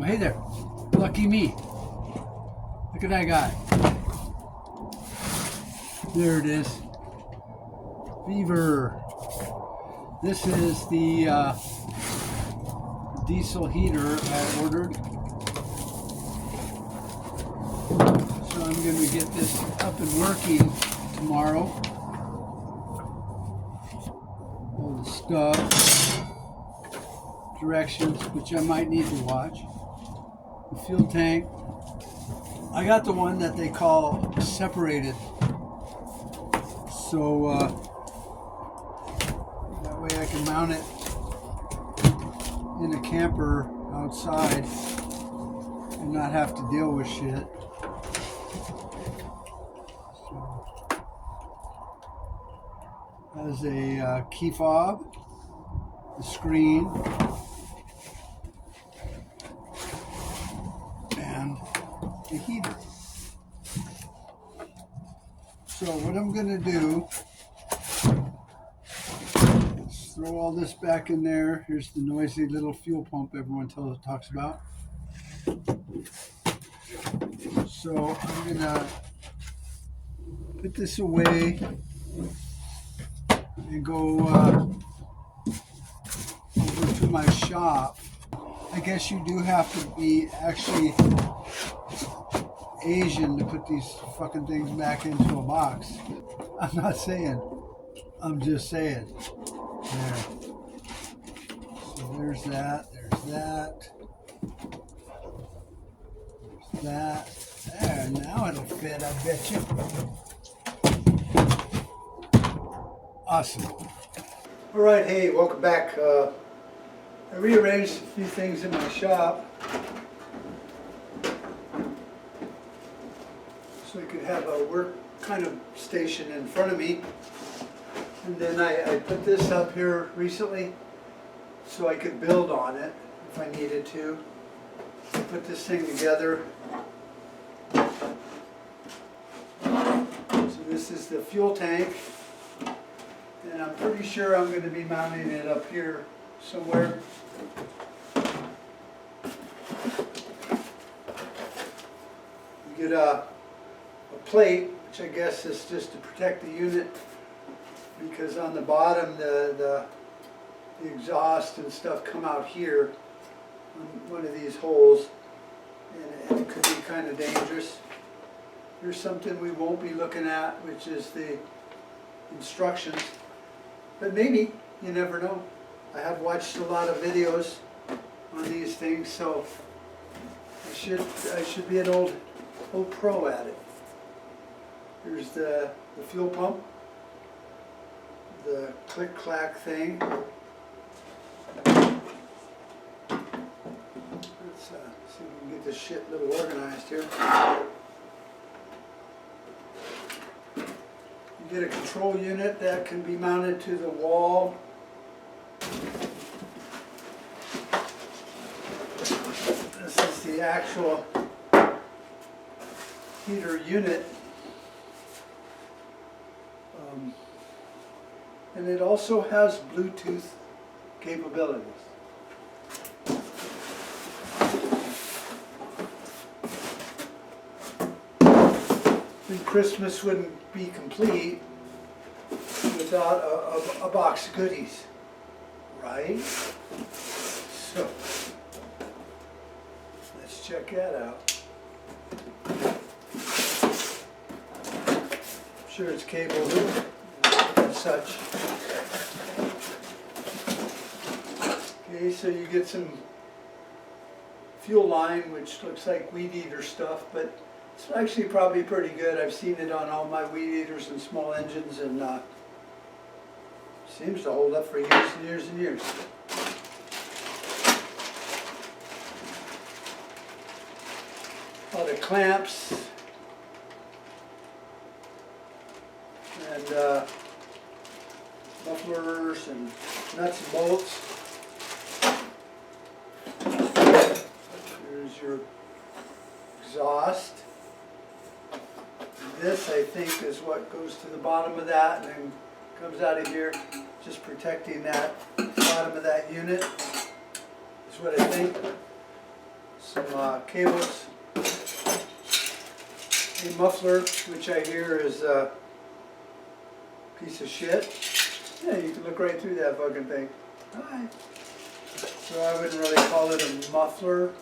Hey there. Lucky me. Look at that guy. There it is. VEVOR. This is the diesel heater I ordered. So I'm going to get this up and working tomorrow. All the stuff, directions, which I might need to watch. The fuel tank. I got the one that they call separated. So that way I can mount it in a camper outside and not have to deal with shit. So, has a key fob, the screen, and the heater. So what I'm going to do is throw all this back in there. Here's the noisy little fuel pump everyone talks about. So I'm going to put this away and go over to my shop. I guess you do have to be actually Asian to put these fucking things back into a box. I'm not saying. I'm just saying. There. So there's that. There's that. There's that. There. Now it'll fit, I bet you. Awesome. All right. Hey, welcome back. I rearranged a few things in my shop so I could have a work kind of station in front of me. And then I put this up here recently so I could build on it if I needed to. Put this thing together. So this is the fuel tank. And I'm pretty sure I'm going to be mounting it up here somewhere. You get a plate, which I guess is just to protect the unit, because on the bottom the exhaust and stuff come out here on one of these holes, and it could be kind of dangerous. Here's something we won't be looking at, which is the instructions, but maybe, you never know. I have watched a lot of videos on these things, so I should be an old pro at it. Here's the fuel pump, the click-clack thing. Let's see if we can get this shit a little organized here. You get a control unit that can be mounted to the wall. This is the actual heater unit. And it also has Bluetooth capabilities. And Christmas wouldn't be complete without a box of goodies, right? So, let's check that out. I'm sure it's cabled and such. Okay, so you get some fuel line, which looks like weed eater stuff, but it's actually probably pretty good. I've seen it on all my weed eaters and small engines, and seems to hold up for years and years and years. A lot of clamps and mufflers and nuts and bolts. Here's your exhaust. This, I think, is what goes to the bottom of that and then comes out of here, just protecting that bottom of that unit, is what I think. some cables, a muffler, which I hear is a piece of shit. Yeah, you can look right through that fucking thing. Hi. So I wouldn't really call it a muffler,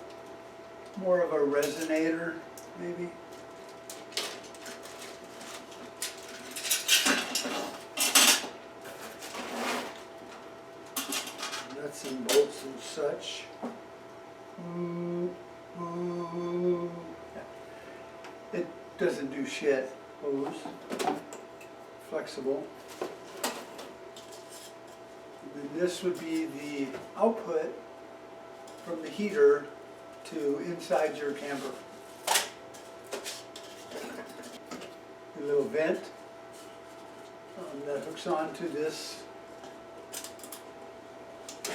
more of a resonator, maybe. Nuts and bolts and such. It doesn't do shit. Hose. Flexible. And then this would be the output from the heater to inside your camper. A little vent that hooks onto this.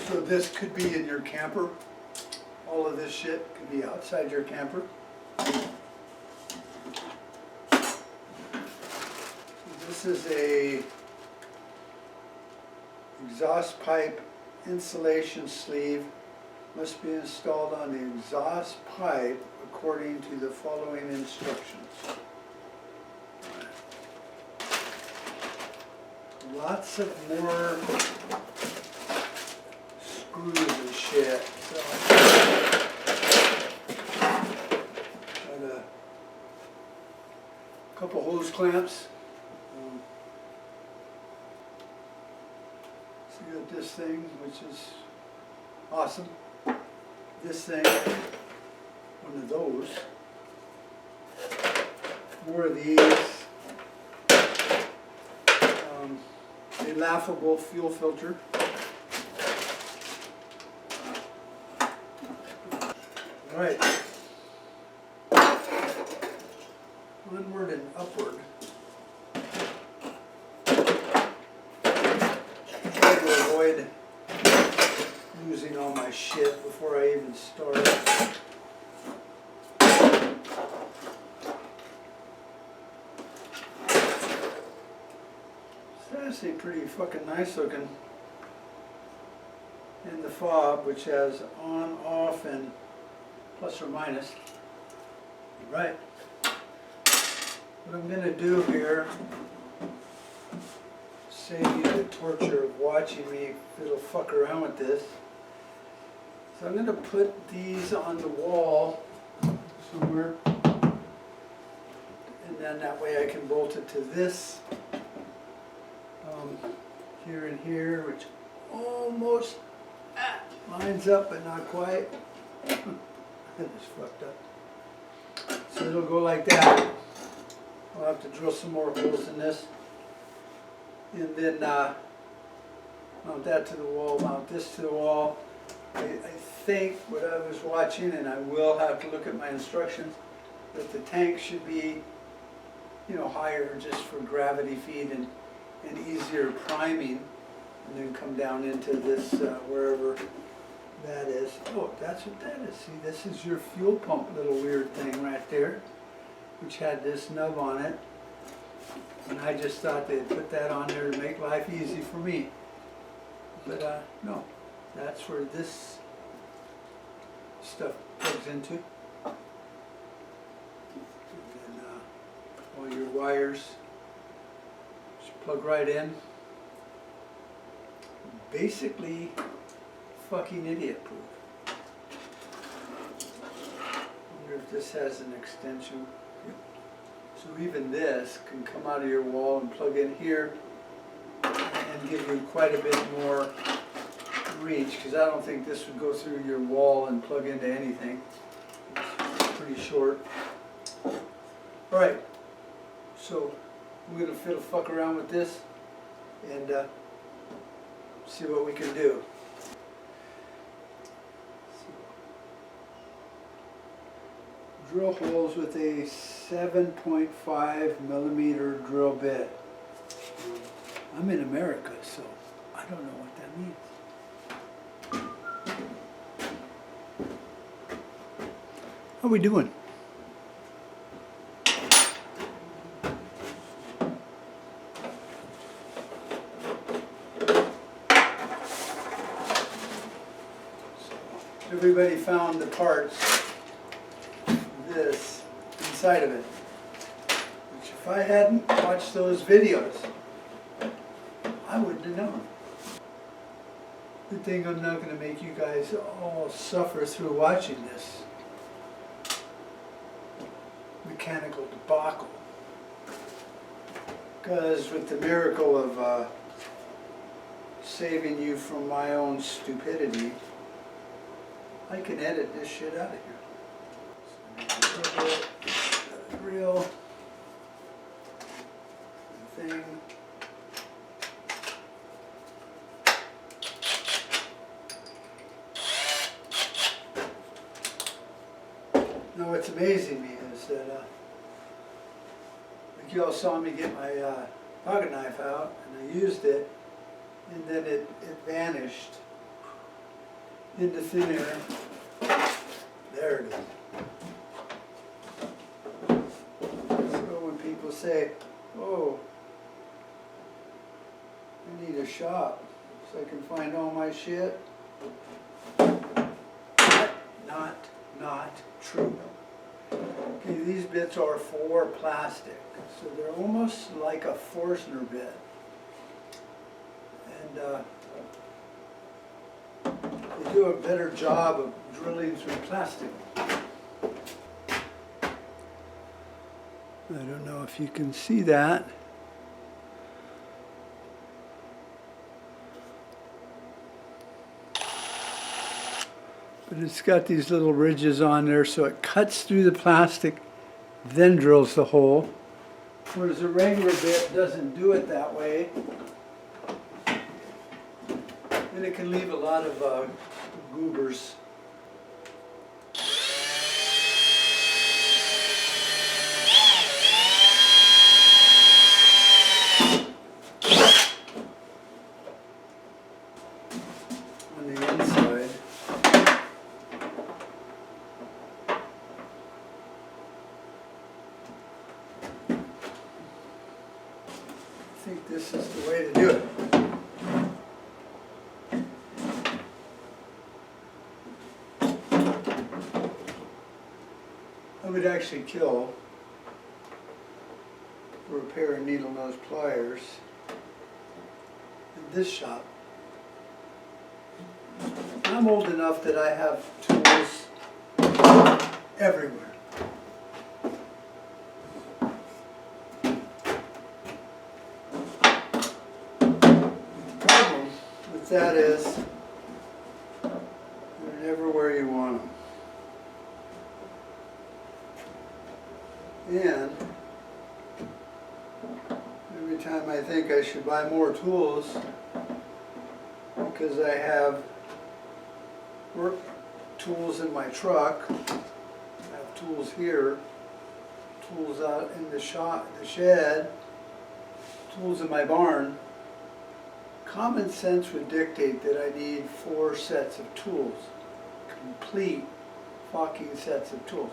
So this could be in your camper. All of this shit could be outside your camper. This is a exhaust pipe insulation sleeve. Must be installed on the exhaust pipe according to the following instructions. Lots of more screws and shit. So got a couple hose clamps. So you got this thing, which is awesome. This thing, one of those. More of these. A laughable fuel filter. All right. Onward and upward. Try to avoid losing all my shit before I even start. It's actually pretty fucking nice looking. And the fob, which has on, off, and plus or minus. Right. What I'm going to do here, save you the torture of watching me fiddle fuck around with this. So I'm going to put these on the wall somewhere. And then that way I can bolt it to this. Here and here, which almost lines up, but not quite. That is fucked up. So it'll go like that. I'll have to drill some more holes in this. And then mount that to the wall, mount this to the wall. I think what I was watching, and I will have to look at my instructions, that the tank should be, you know, higher just for gravity feed and easier priming, and then come down into this wherever that is. Oh, that's what that is. See, this is your fuel pump little weird thing right there, which had this nub on it. And I just thought they'd put that on there to make life easy for me. But no, that's where this stuff plugs into. And then all your wires just plug right in. Basically fucking idiot proof. Wonder if this has an extension. So even this can come out of your wall and plug in here and give you quite a bit more reach, because I don't think this would go through your wall and plug into anything. It's pretty short. Alright, so I'm going to fiddle fuck around with this and see what we can do. Drill holes with a 7.5 millimeter drill bit. I'm in America, so I don't know what that means. How are we doing? Everybody found the parts. this inside of it. Which if I hadn't watched those videos, I wouldn't have known. Good thing I'm not going to make you guys all suffer through watching this mechanical debacle. Because with the miracle of saving you from my own stupidity, I can edit this shit out of here. Real thing. Now what's amazing me is that like you all saw me get my pocket knife out and I used it, and then it vanished into thin air. There it is. So when people say, oh, I need a shop so I can find all my shit, not true. Okay, these bits are for plastic, so they're almost like a Forstner bit. And they do a better job of drilling through plastic. I don't know if you can see that. But it's got these little ridges on there, so it cuts through the plastic, then drills the hole. Whereas a regular bit doesn't do it that way. And it can leave a lot of goobers. On the inside. I think this is the way to do it. I would actually kill for a pair of needle nose pliers in this shop. I'm old enough that I have tools everywhere. The problem with that is they're never where you want them. And every time I think I should buy more tools because I have work tools in my truck, I have tools here, tools out in the shed, tools in my barn, common sense would dictate that I need 4 sets of tools, complete fucking sets of tools.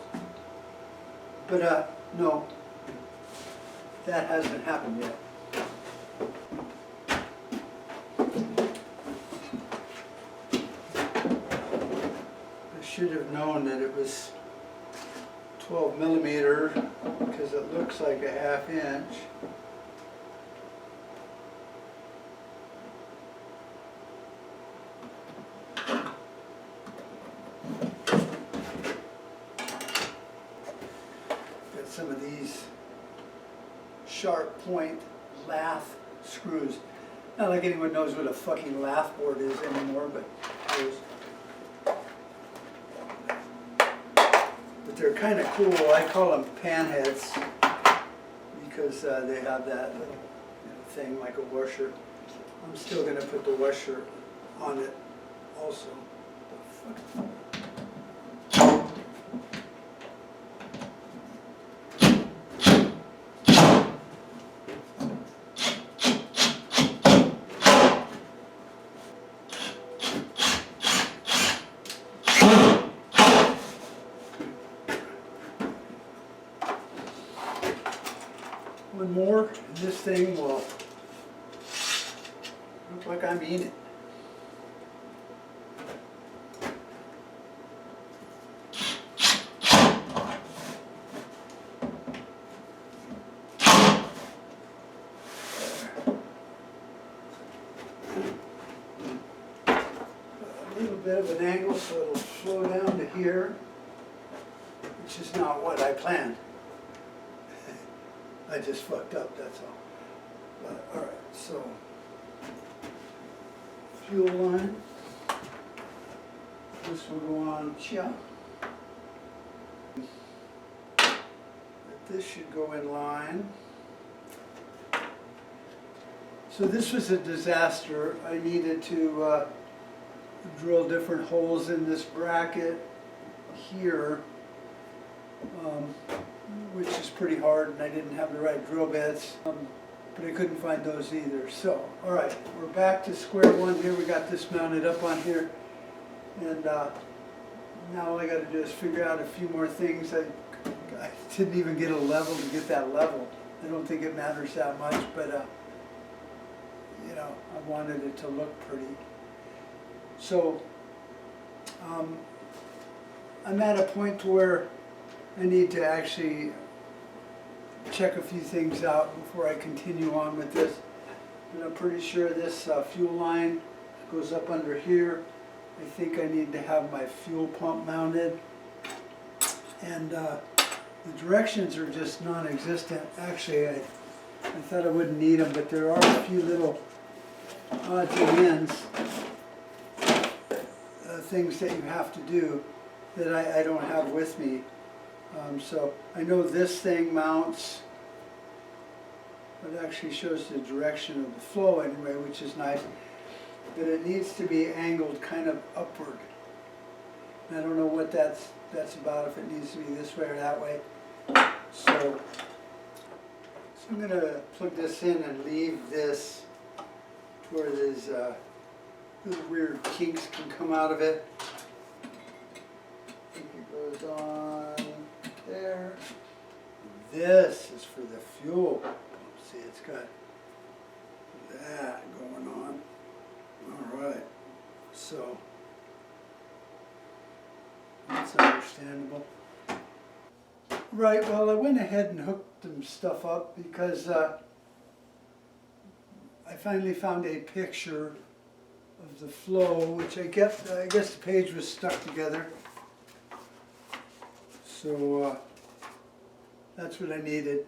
But no, that hasn't happened yet. I should have known that it was 12 millimeter because it looks like a 1/2 inch. Some of these sharp point lath screws. Not like anyone knows what a fucking lath board is anymore, but they're kind of cool. I call them pan heads because they have that little thing like a washer. I'm still going to put the washer on it also. One more, and this thing will look like I mean it. bit of an angle so it'll flow down to here, which is not what I planned. I just fucked up, that's all. But, all right, so fuel line. This will go on here. This should go in line. So this was a disaster. I needed to drill different holes in this bracket here, which is pretty hard, and I didn't have the right drill bits, but I couldn't find those either. So, all right, we're back to square one here. We got this mounted up on here, and now all I got to do is figure out a few more things. I didn't even get a level to get that level. I don't think it matters that much, but you know, I wanted it to look pretty. So I'm at a point where I need to actually check a few things out before I continue on with this. And I'm pretty sure this fuel line goes up under here. I think I need to have my fuel pump mounted. And the directions are just non-existent. Actually, I thought I wouldn't need them, but there are a few little odds and ends, things that you have to do that I don't have with me. So I know this thing mounts, it actually shows the direction of the flow anyway, which is nice, but it needs to be angled kind of upward. And I don't know what that's about, if it needs to be this way or that way. So I'm going to plug this in and leave this to where these little weird kinks can come out of it. I think it goes on there. This is for the fuel pump. See, it's got that going on. All right, so that's understandable. Right, well, I went ahead and hooked some stuff up because I finally found a picture of the flow, which I guess the page was stuck together. So that's what I needed.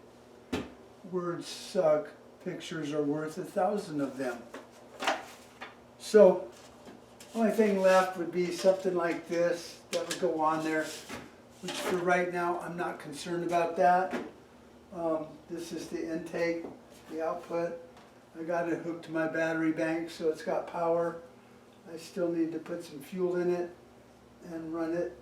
Words suck, pictures are worth 1,000 of them. So the only thing left would be something like this that would go on there, which for right now I'm not concerned about that. This is the intake, the output. I got it hooked to my battery bank, so it's got power. I still need to put some fuel in it and run it,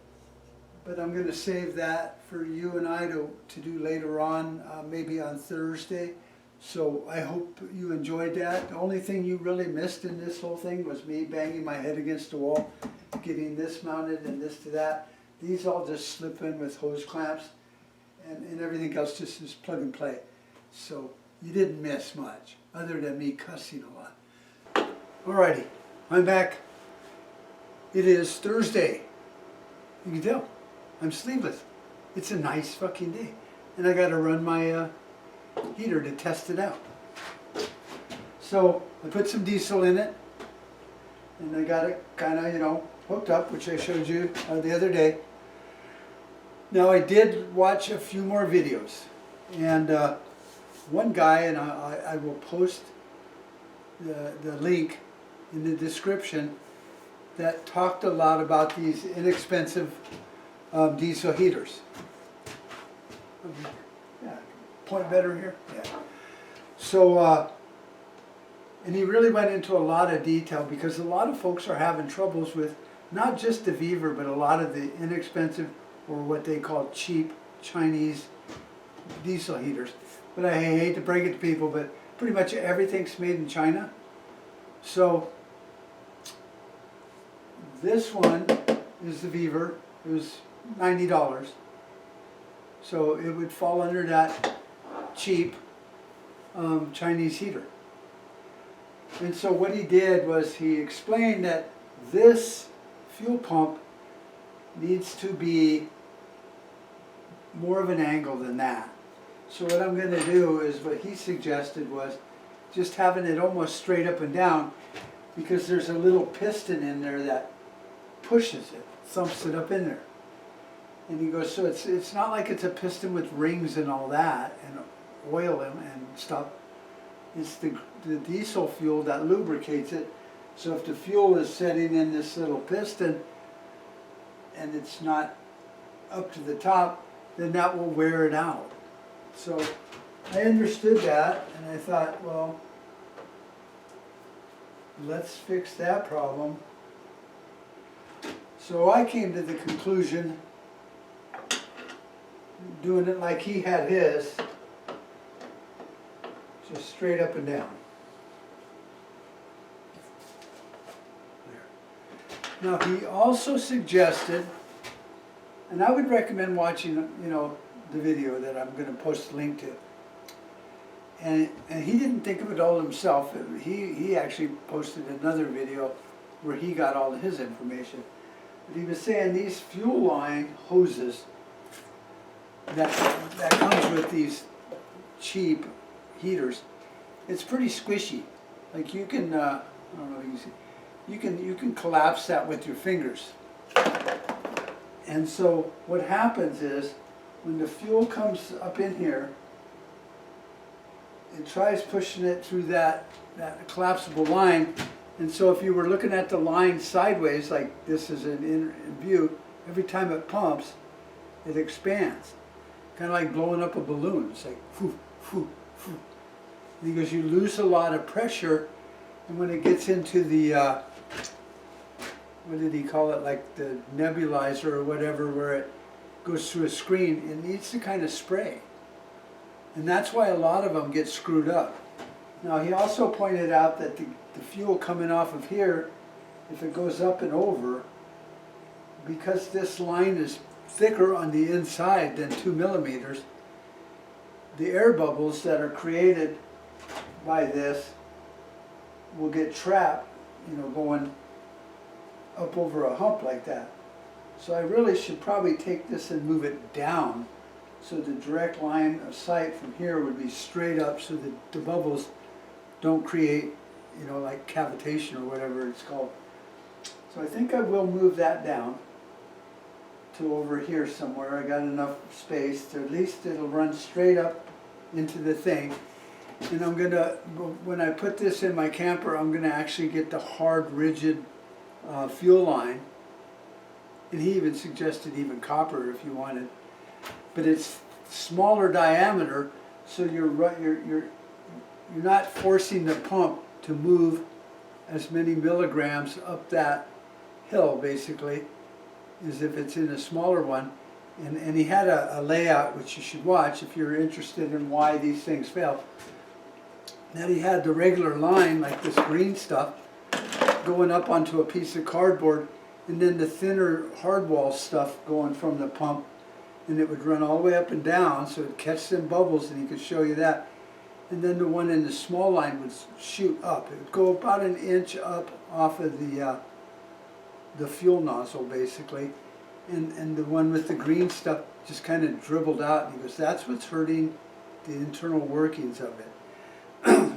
but I'm going to save that for you and I to do later on, maybe on Thursday. So I hope you enjoyed that. The only thing you really missed in this whole thing was me banging my head against the wall, getting this mounted and this to that. These all just slip in with hose clamps, and everything else just is plug and play. So you didn't miss much, other than me cussing a lot. Alrighty, I'm back. It is Thursday. You can tell, I'm sleeveless. It's a nice fucking day. And I gotta run my heater to test it out. So I put some diesel in it, and I got it kind of, you know, hooked up, which I showed you the other day. Now I did watch a few more videos, and one guy, and I will post the link in the description, that talked a lot about these inexpensive diesel heaters. Yeah, point better here? Yeah. So, and he really went into a lot of detail, because a lot of folks are having troubles with not just the VEVOR, but a lot of the inexpensive, or what they call cheap, Chinese diesel heaters. But I hate to break it to people, but pretty much everything's made in China. So this one is the VEVOR. It was $90. So it would fall under that cheap Chinese heater. And so what he did was he explained that this fuel pump needs to be more of an angle than that. So what I'm going to do is, what he suggested was just having it almost straight up and down, because there's a little piston in there that pushes it, thumps it up in there. And he goes, so it's not like it's a piston with rings and all that, and oil and stuff. It's the diesel fuel that lubricates it. So if the fuel is sitting in this little piston and it's not up to the top, then that will wear it out. So I understood that, and I thought, well, let's fix that problem. So I came to the conclusion, doing it like he had his, just straight up and down. There. Now he also suggested, and I would recommend watching, the video that I'm going to post a link to. And he didn't think of it all himself. He actually posted another video where he got all of his information. But he was saying these fuel line hoses that comes with these cheap heaters, it's pretty squishy. Like you can, I don't know if you can see, you can collapse that with your fingers. And so what happens is, when the fuel comes up in here, it tries pushing it through that collapsible line. And so if you were looking at the line sideways, like this is in view, every time it pumps, it expands. Kind of like blowing up a balloon. It's like, whoo, whoo, whoo. Because you lose a lot of pressure, and when it gets into the, what did he call it, like the nebulizer or whatever, where it goes through a screen, it needs to kind of spray. And that's why a lot of them get screwed up. Now he also pointed out that the fuel coming off of here, if it goes up and over, because this line is thicker on the inside than 2 millimeters, the air bubbles that are created by this will get trapped, going up over a hump like that. So I really should probably take this and move it down, so the direct line of sight from here would be straight up, so that the bubbles don't create, like cavitation or whatever it's called. So I think I will move that down to over here somewhere. I got enough space to at least it'll run straight up into the thing. And I'm gonna, when I put this in my camper, I'm gonna actually get the hard, rigid fuel line. And he even suggested even copper if you wanted. But it's smaller diameter, so you're not forcing the pump to move as many milligrams up that hill, basically, as if it's in a smaller one. And he had a layout, which you should watch if you're interested in why these things fail. That he had the regular line, like this green stuff, going up onto a piece of cardboard, and then the thinner hardwall stuff going from the pump, and it would run all the way up and down, so it'd catch them bubbles, and he could show you that. And then the one in the small line would shoot up. It would go about an inch up off of the fuel nozzle, basically. And the one with the green stuff just kind of dribbled out, and he goes, that's what's hurting the internal workings of it.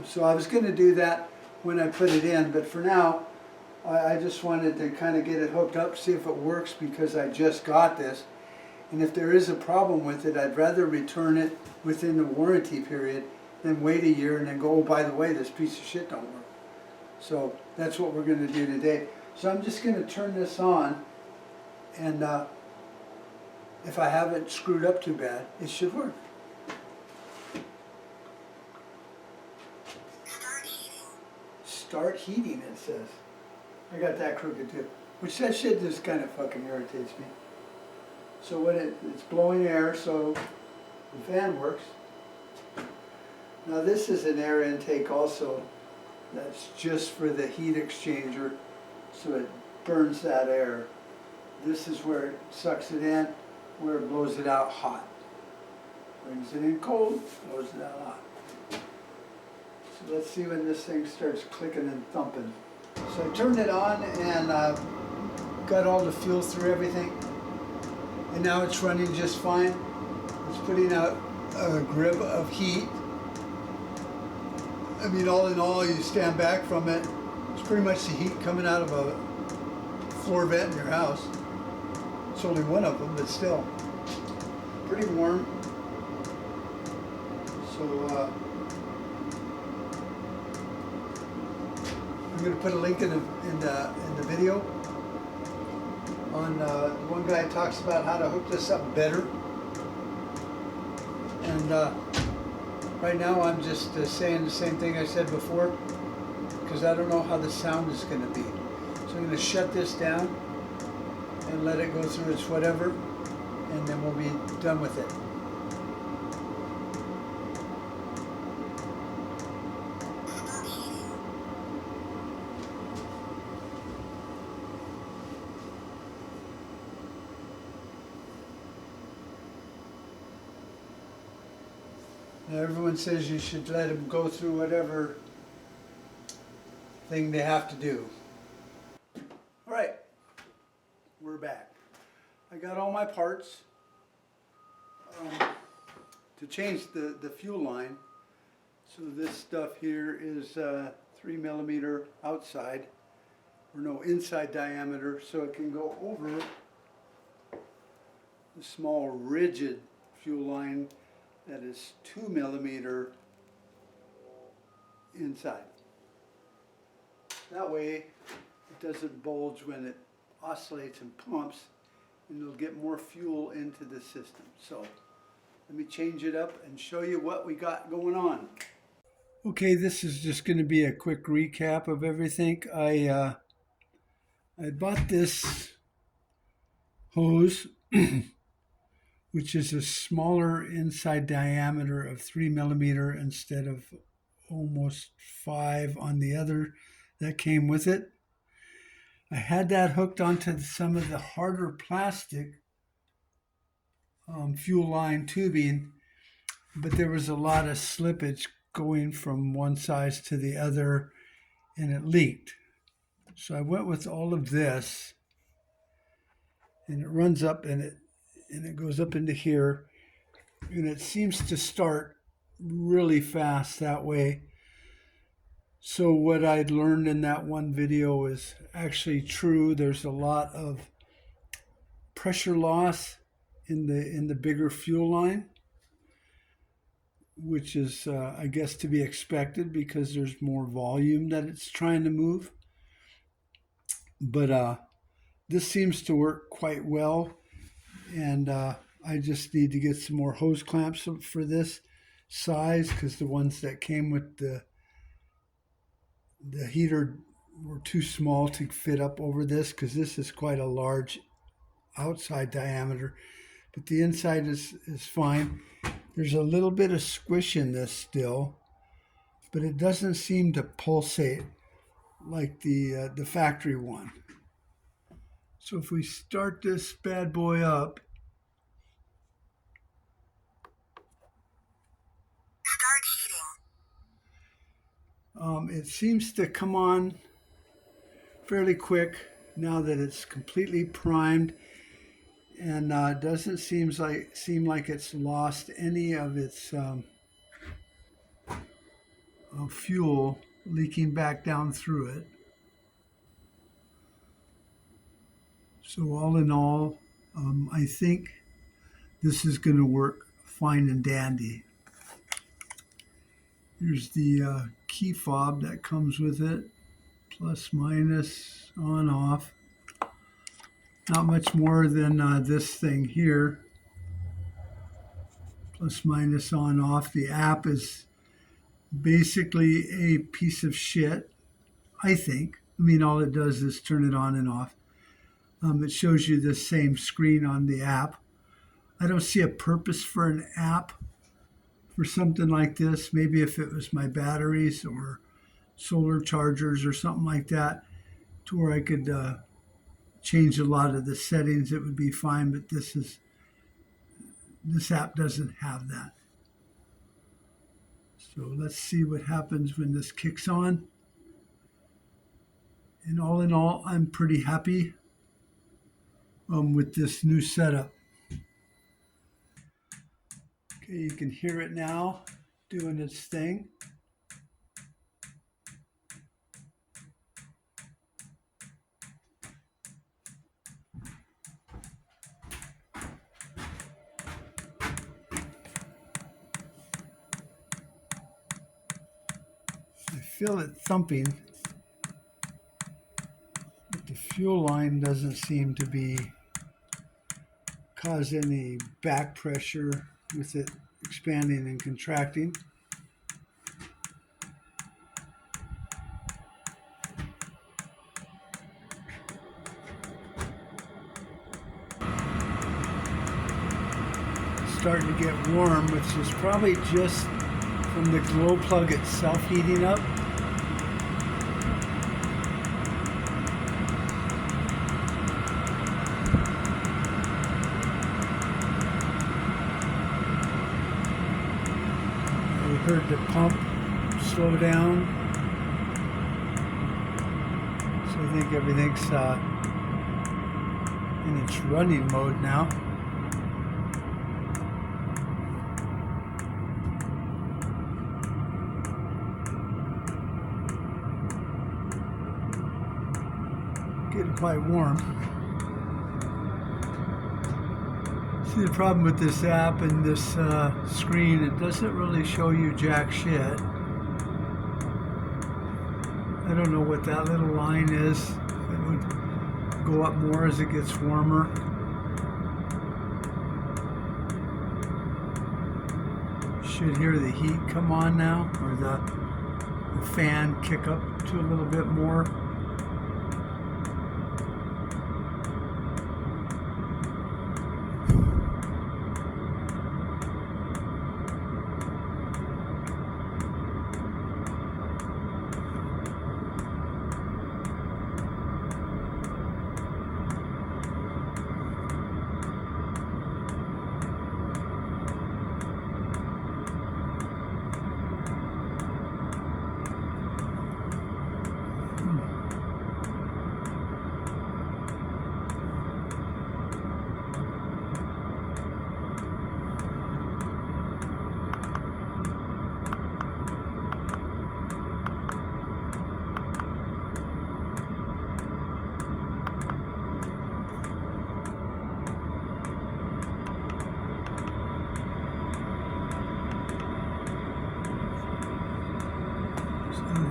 So I was going to do that when I put it in, but for now, I just wanted to kind of get it hooked up, see if it works, because I just got this. And if there is a problem with it, I'd rather return it within the warranty period than wait a year and then go, oh, by the way, this piece of shit don't work. So that's what we're going to do today. So I'm just going to turn this on, and if I haven't screwed up too bad, it should work. Start heating, it says. I got that crooked too. Which that shit just kind of fucking irritates me. So when it's blowing air, so the fan works. Now this is an air intake also. That's just for the heat exchanger, so it burns that air. This is where it sucks it in, where it blows it out hot. Brings it in cold, blows it out hot. So let's see when this thing starts clicking and thumping. So I turned it on and got all the fuel through everything. And now it's running just fine. It's putting out a grip of heat. I mean, all in all, you stand back from it, it's pretty much the heat coming out of a floor vent in your house. It's only one of them, but still pretty warm. So I'm going to put a link in the video on one guy talks about how to hook this up better. And right now I'm just saying the same thing I said before, because I don't know how the sound is going to be. So I'm going to shut this down and let it go through its whatever, and then we'll be done with it. Now everyone says you should let them go through whatever thing they have to do. All right, we're back. I got all my parts to change the fuel line. So this stuff here is 3mm outside, or no, inside diameter, so it can go over the small rigid fuel line that is 2mm inside. That way it doesn't bulge when it oscillates and pumps, and it'll get more fuel into the system. So let me change it up and show you what we got going on. Okay, this is just going to be a quick recap of everything. I bought this hose which is a smaller inside diameter of 3mm instead of almost 5 on the other that came with it. I had that hooked onto some of the harder plastic fuel line tubing, but there was a lot of slippage going from one size to the other, and it leaked. So I went with all of this, and it runs up and it goes up into here, and it seems to start really fast that way. So what I'd learned in that one video is actually true. There's a lot of pressure loss in the bigger fuel line, which is I guess to be expected because there's more volume that it's trying to move. But this seems to work quite well, and I just need to get some more hose clamps for this size, because the ones that came with the heater were too small to fit up over this, because this is quite a large outside diameter, but the inside is fine. There's a little bit of squish in this still, but it doesn't seem to pulsate like the factory one. So if we start this bad boy up, it seems to come on fairly quick now that it's completely primed, and doesn't seem like it's lost any of its fuel leaking back down through it. So all in all, I think this is going to work fine and dandy. Here's the key fob that comes with it, plus minus on off. Not much more than this thing here, plus minus on off. The app is basically a piece of shit, I think. I mean, all it does is turn it on and off. It shows you the same screen on the app. I don't see a purpose for an app for something like this. Maybe if it was my batteries or solar chargers or something like that, to where I could change a lot of the settings, it would be fine. But this app doesn't have that. So let's see what happens when this kicks on. And all in all, I'm pretty happy with this new setup. Okay, you can hear it now doing its thing. feel it thumping, but the fuel line doesn't seem to be cause any back pressure with it expanding and contracting. Starting to get warm, which is probably just from the glow plug itself heating up. We heard the pump slow down, so I think everything's in its running mode now. Getting quite warm. See, the problem with this app and this screen, it doesn't really show you jack shit. I don't know what that little line is. It would go up more as it gets warmer. Should hear the heat come on now, or the fan kick up to a little bit more.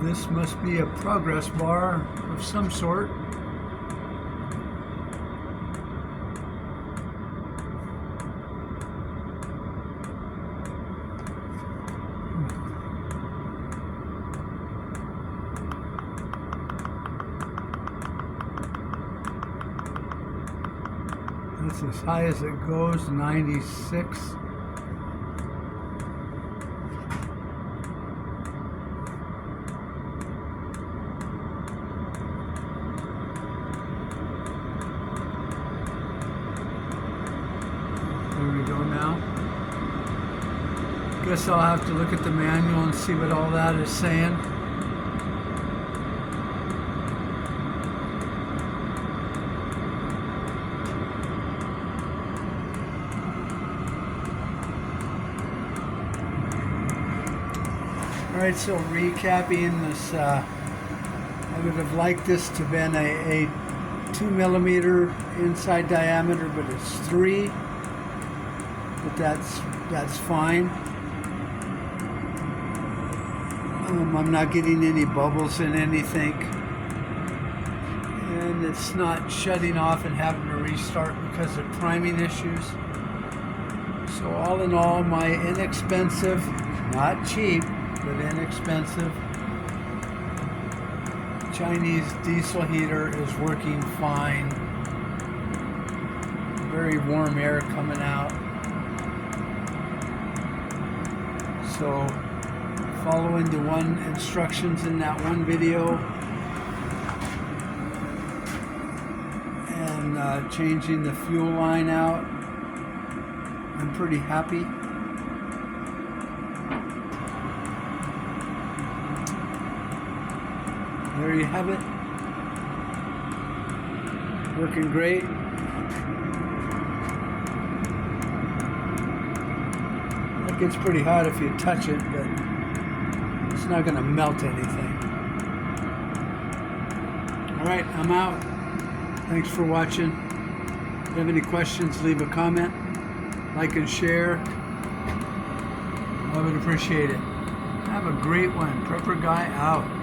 This must be a progress bar of some sort. That's as high as it goes, 96. There we go now. Guess I'll have to look at the manual and see what all that is saying. Alright, so recapping this, I would have liked this to have been a 2 millimeter inside diameter, but it's 3. But that's fine. I'm not getting any bubbles in anything, and it's not shutting off and having to restart because of priming issues. So all in all, my inexpensive, not cheap, but inexpensive Chinese diesel heater is working fine. Very warm air coming out. So following the instructions in that one video and changing the fuel line out, I'm pretty happy. There you have it. Working great. It gets pretty hot if you touch it, but it's not going to melt anything. Alright, I'm out. Thanks for watching. If you have any questions, leave a comment. Like and share. I would appreciate it. Have a great one. PrepperGuy out.